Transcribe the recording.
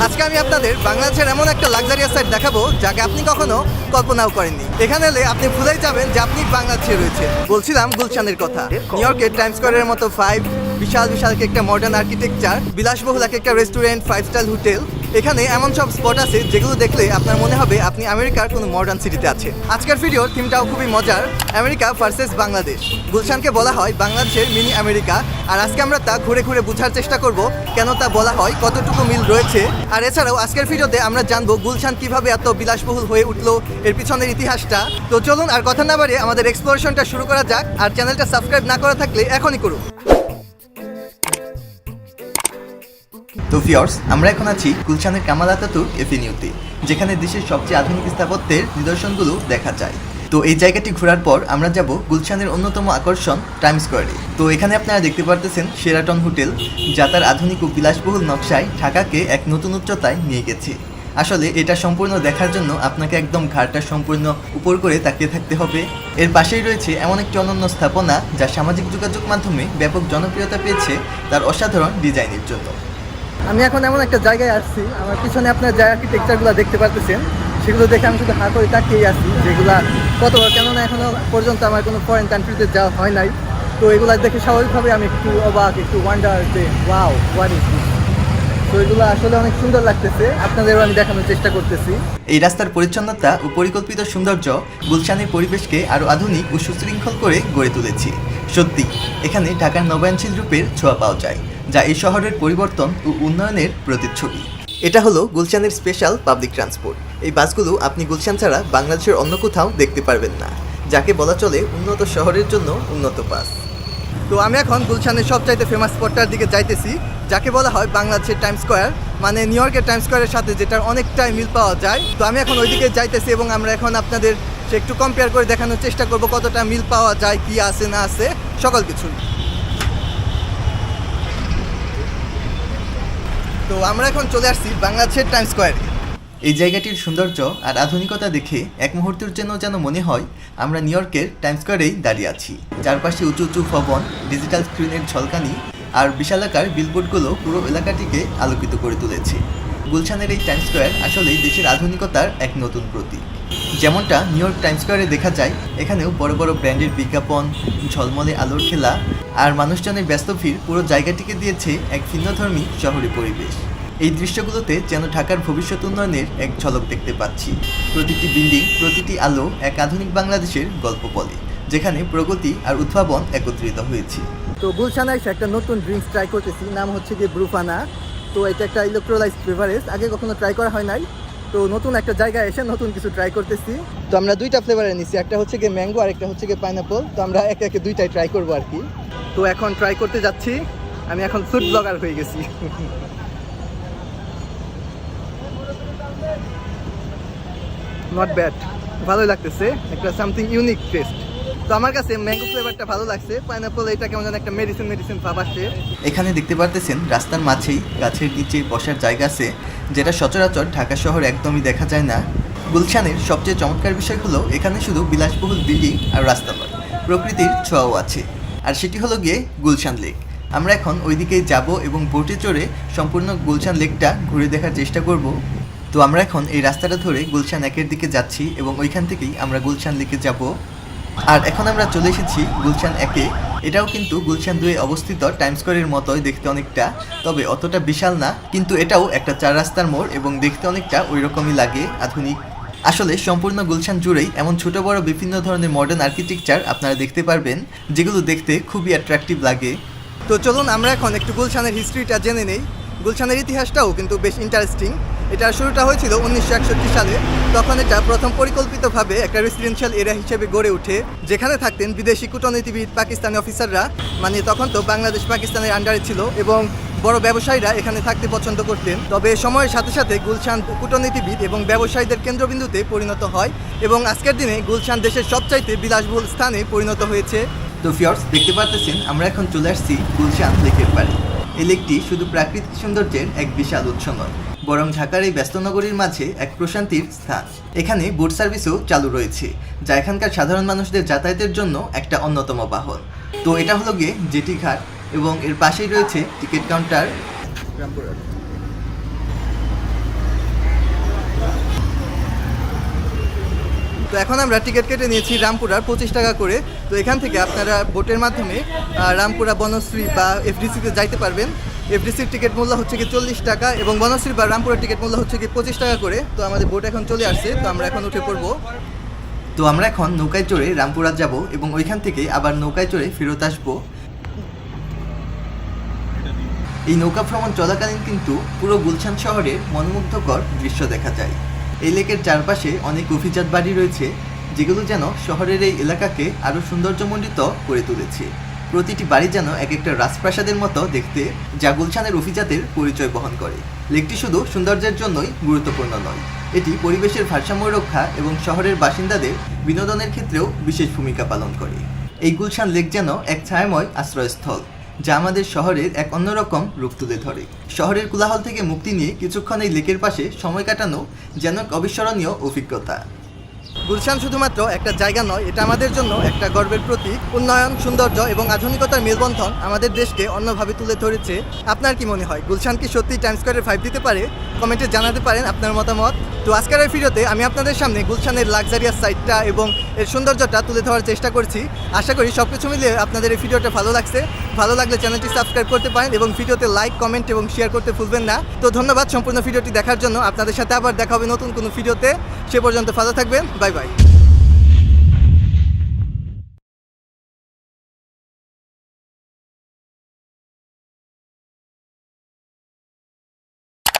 আজকে আমি আপনাদের বাংলাদেশের এমন একটা লাক্সারিয়াস সাইট দেখাবো যাকে আপনি কখনো কল্পনাও করেননি। এখানে এলে আপনি ভুলেই যাবেন যে আপনি বাংলাদেশে রয়েছেন। বলছিলাম গুলশানের কথা। নিউ ইয়র্কের টাইমস স্কয়ারের মতো বিশাল বিশাল একটা মডার্ন আর্কিটেকচার, বিলাসবহুল একটা রেস্টুরেন্ট, 5 স্টার হোটেল, এখানে এমন সব স্পট আছে যেগুলো দেখলে আপনার মনে হবে আপনি আমেরিকার কোনো মডার্ন সিটিতে আছে। আজকের ভিডিওর থিমটাও খুবই মজার, আমেরিকা ভার্সেস বাংলাদেশ। গুলশানকে বলা হয় বাংলাদেশের মিনি আমেরিকা, আর আজকে আমরা তা ঘুরে ঘুরে বোঝার চেষ্টা করব কেন তা বলা হয়, কতটুকু মিল রয়েছে। আর এছাড়াও আজকের ভিডিওতে আমরা জানবো গুলশান কিভাবে এত বিলাসবহুল হয়ে উঠলো, এর পিছনের ইতিহাসটা। তো চলুন আর কথা না বাড়িয়ে আমাদের এক্সপ্লোরেশনটা শুরু করা যাক। আর চ্যানেলটা সাবস্ক্রাইব না করা থাকলে এখনই করুন। তো ভিউয়ার্স, আমরা এখন আছি গুলশানের কামাল আতাতুর্ক এভিনিউতে, যেখানে দেশের সবচেয়ে আধুনিক স্থাপত্যের নিদর্শনগুলো দেখা যায়। তো এই জায়গাটি ঘোরার পর আমরা যাব গুলশানের অন্যতম আকর্ষণ টাইমস স্কয়ারে। তো এখানে আপনারা দেখতে পারতেছেন শেরাটন হোটেল, যা তার আধুনিক ও বিলাসবহুল নকশায় ঢাকাকে এক নতুন উচ্চতায় নিয়ে গেছে। আসলে এটা সম্পূর্ণ দেখার জন্য আপনাকে একদম ঘাটটা সম্পূর্ণ উপর করে তাকিয়ে থাকতে হবে। এর পাশেই রয়েছে এমন একটি অনন্য স্থাপনা যা সামাজিক যোগাযোগ মাধ্যমে ব্যাপক জনপ্রিয়তা পেয়েছে তার অসাধারণ ডিজাইনের জন্য। আমি এখন এমন একটা জায়গায় আসছি, আমার পিছনে আপনার যে আর্কিটেকচারগুলো দেখতে পারতেছেন সেগুলো দেখে আমি শুধু হাঁ করে তাকিয়েই আসছি, যেগুলা কতবার, কেননা এখনও পর্যন্ত আমার কোনো ফরেন কান্ট্রিতে যাওয়া হয় নাই। তো এগুলো দেখে স্বাভাবিকভাবে আমি একটু অবাক, একটু ওয়ান্ডার যে ওয়াও হোয়াট ইজ দিস। তো এগুলো আসলে অনেক সুন্দর লাগতেছে, আপনাদেরও আমি দেখানোর চেষ্টা করতেছি। এই রাস্তার পরিচ্ছন্নতা ও পরিকল্পিত সৌন্দর্য গুলশানের পরিবেশকে আরও আধুনিক ও সুশৃঙ্খল করে গড়ে তুলেছে। সত্যি এখানে ঢাকার নবায়নশীল রূপের ছোঁয়া পাওয়া যায়, যা এই শহরের পরিবর্তন ও উন্নয়নের প্রতিচ্ছবি। এটা হলো গুলশানের স্পেশাল পাবলিক ট্রান্সপোর্ট। এই বাসগুলো আপনি গুলশান ছাড়া বাংলাদেশের অন্য কোথাও দেখতে পারবেন না, যাকে বলা চলে উন্নত শহরের জন্য উন্নত বাস। তো আমি এখন গুলশানের সবচাইতে ফেমাস স্পটটার দিকে যাইতেছি, যাকে বলা হয় বাংলাদেশের টাইমস স্কয়ার, মানে নিউ ইয়র্কের টাইমস স্কয়ারের সাথে যেটার অনেকটাই মিল পাওয়া যায়। তো আমি এখন ওইদিকে যাইতেছি এবং আমরা এখন আপনাদের একটু কম্পেয়ার করে দেখানোর চেষ্টা করব কতটা মিল পাওয়া যায়, কি আছে না আছে সকল কিছু। তো আমরা এখন চলে আসছি বাংলাদেশের টাইমস স্কয়ারে। এই জায়গাটির সৌন্দর্য আর আধুনিকতা দেখে এক মুহূর্তের জন্য যেন মনে হয় আমরা নিউ ইয়র্কের টাইমস স্কয়ারেই দাঁড়িয়ে আছি। চারপাশে উঁচু উঁচু ভবন, ডিজিটাল স্ক্রিনের ঝলকানি আর বিশালাকার বিলবোর্ডগুলো পুরো এলাকাটিকে আলোকিত করে তুলেছে। গুলশানের এই টাইমস স্কয়ার আসলেই দেশের আধুনিকতার এক নতুন প্রতীক। যেমনটা নিউ ইয়র্ক টাইমস স্কয়ারে দেখা যায়, এখানেও বড় বড় ব্র্যান্ডের বিজ্ঞাপন, ঝলমলে আলোর খেলা আর মানুষজনের ব্যস্ত ভিড় পুরো জায়গাটিকে দিয়েছে এক ভিন্নধর্মী শহরে পরিবেশ। এই দৃশ্যগুলোতে যেন ঢাকার ভবিষ্যৎ উন্নয়নের এক ঝলক দেখতে পাচ্ছি। প্রতিটি বিল্ডিং, প্রতিটি আলো এক আধুনিক বাংলাদেশের গল্প বলে, যেখানে প্রগতি আর উদ্ভাবন একত্রিত হয়েছে। তো গুলশানে এসে একটা নতুন ড্রিঙ্কস ট্রাই করতেছি, নাম হচ্ছে গিয়ে ব্রুফানা। তো এটা একটা ইলেকট্রোলাইজড বেভারেজ, আগে কখনো ট্রাই করা হয় নাই। তো নতুন একটা জায়গায় এসে নতুন কিছু ট্রাই করতেছি। তো আমরা দুইটা ফ্লেভারে নিচ্ছি, একটা হচ্ছে গিয়ে ম্যাঙ্গো আর একটা হচ্ছে গিয়ে পাইনাপল। তো আমরা একে একে দুইটাই ট্রাই করবো আর কি। তো এখন ট্রাই করতে যাচ্ছি, আমি এখন ফুড ব্লগার হয়ে গেছি। নট ব্যাড, ভালোই লাগতেছে, একটা সামথিং ইউনিক টেস্ট। তো আমার কাছে ম্যাঙ্গো ফ্লেভারটা ভালো লাগছে, পাইনাপল এটা কেমন যেন একটা মেডিসিন ভাব আসছে। এখানে দেখতে পারতেছেন রাস্তার মাঝেই গাছের নিচে বসার জায়গা আছে, যেটা সচরাচর ঢাকা শহরে একদমই দেখা যায় না। গুলশানের সবচেয়ে চমৎকার বিষয় হলো এখানে শুধু বিলাসবহুল বিল্ডিং আর রাস্তা নয়, প্রকৃতির ছোঁয়াও আছে, আর সেটি হলো গিয়ে গুলশান লেক। আমরা এখন ওইদিকেই যাব এবং বোটে চড়ে সম্পূর্ণ গুলশান লেকটা ঘুরে দেখার চেষ্টা করব। তো আমরা এখন এই রাস্তাটা ধরে গুলশান 1-এর দিকে যাচ্ছি এবং ওইখান থেকেই আমরা গুলশান লেকে যাব। আর এখন আমরা চলে এসেছি গুলশান 1-এ। এটাও কিন্তু গুলশান 2-এ অবস্থিত টাইমস স্কয়ারের মতোই দেখতে অনেকটা, তবে অতটা বিশাল না, কিন্তু এটাও একটা 4 রাস্তার মোড় এবং দেখতে অনেকটা ওই রকমই লাগে, আধুনিক। আসলে সম্পূর্ণ গুলশান জুড়েই এমন ছোট বড় বিভিন্ন ধরনের মডার্ন আর্কিটেকচার আপনারা দেখতে পারবেন, যেগুলো দেখতে খুবই অ্যাট্রাকটিভ লাগে। তো চলুন আমরা এখন একটু গুলশানের হিস্ট্রিটা জেনে নেই। গুলশানের ইতিহাসটাও কিন্তু বেশ ইন্টারেস্টিং। এটা শুরুটা হয়েছিল 1961 সালে। তখন এটা প্রথম পরিকল্পিতভাবে একটা রেসিডেন্সিয়াল এরিয়া হিসেবে গড়ে ওঠে, যেখানে থাকতেন বিদেশি কূটনীতিবিদ, পাকিস্তানি অফিসাররা, মানে তখন তো বাংলাদেশ পাকিস্তানের আন্ডারে ছিল, এবং বড় ব্যবসায়ীরা এখানে থাকতে পছন্দ করতেন। তবে সময়ের সাথে সাথে গুলশান কূটনীতিবিদ এবং ব্যবসায়ীদের কেন্দ্রবিন্দুতে পরিণত হয় এবং আজকের দিনে গুলশান দেশের সবচাইতে বিলাসবহুল স্থানে পরিণত হয়েছে। তো ভিউয়ার্স, দেখতে পারতেছেন আমরা এখন চলে আসছি গুলশান লেকের পাড়ে। এই লেকটি শুধু প্রাকৃতিক সৌন্দর্যের এক বিশাল উৎস নয়, বরং ঢাকার এই ব্যস্ত নগরীর মাঝে এক প্রশান্তির স্থান। এখানে বোট সার্ভিসও চালু রয়েছে, যা এখানকার সাধারণ মানুষদের যাতায়াতের জন্য একটা অন্যতম বাহন। তো এটা হলো গিয়ে জেটি ঘাট এবং এর পাশেই রয়েছে টিকিট কাউন্টার। এখন আমরা টিকিট কেটে নিয়েছি রামপুরার 25 টাকা করে। তো এখান থেকে আপনারা বোটের মাধ্যমে রামপুরা বনশ্রী বা এফডিসিতে যাইতে পারবেন। এফডিসির টিকিট মূল্য হচ্ছে কি 40 টাকা এবং বনশ্রী বা রামপুরার টিকিট মূল্য হচ্ছে কি 25 টাকা করে। তো আমাদের বোট এখন চলে আসছে, তো আমরা এখন উঠে পড়বো। তো আমরা এখন নৌকায় চড়ে রামপুরা যাব এবং ওইখান থেকে আবার নৌকায় চড়ে ফেরত আসবো। এই নৌকা ভ্রমণ চলাকালীন কিন্তু পুরো গুলশান শহরের মনোমুগ্ধকর দৃশ্য দেখা যায়। এই লেকের চারপাশে অনেক অভিজাত বাড়ি রয়েছে, যেগুলো যেন শহরের এই এলাকাকে আরও সৌন্দর্যমণ্ডিত করে তুলেছে। প্রতিটি বাড়ি যেন এক একটা রাজপ্রাসাদের মতো দেখতে, যা গুলশানের অভিজাতের পরিচয় বহন করে। লেকটি শুধু সৌন্দর্যের জন্যই গুরুত্বপূর্ণ নয়, এটি পরিবেশের ভারসাম্য রক্ষা এবং শহরের বাসিন্দাদের বিনোদনের ক্ষেত্রেও বিশেষ ভূমিকা পালন করে। এই গুলশান লেক যেন এক ছায়াময় আশ্রয়স্থল, যা আমাদের শহরের এক অন্যরকম রূপ তুলে ধরে। শহরের কোলাহল থেকে মুক্তি নিয়ে কিছুক্ষণ এই লেকের পাশে সময় কাটানো যেন এক অবিস্মরণীয় অভিজ্ঞতা। গুলশান শুধুমাত্র একটা জায়গা নয়, এটা আমাদের জন্য একটা গর্বের প্রতীক। উন্নয়ন, সৌন্দর্য এবং আধুনিকতার মেলবন্ধন আমাদের দেশকে অন্যভাবে তুলে ধরেছে। আপনার কি মনে হয়, গুলশান কি সত্যি টাইমস স্কয়ারের ভাইব দিতে পারে? কমেন্টে জানাতে পারেন আপনার মতামত। তো আজকের এই ভিডিওতে আমি আপনাদের সামনে গুলশানের লাক্সারিয়াস সাইডটা এবং এর সৌন্দর্যটা তুলে ধরার চেষ্টা করছি। আশা করি সব কিছু মিলিয়ে আপনাদের এই ভিডিওটা ভালো লাগছে। ভালো লাগলে চ্যানেলটি সাবস্ক্রাইব করতে পারেন এবং ভিডিওতে লাইক, কমেন্ট এবং শেয়ার করতে ভুলবেন না। তো ধন্যবাদ সম্পূর্ণ ভিডিওটি দেখার জন্য। আপনাদের সাথে আবার দেখা হবে নতুন কোনো ভিডিওতে। সে পর্যন্ত ভালো থাকবেন। Bye bye.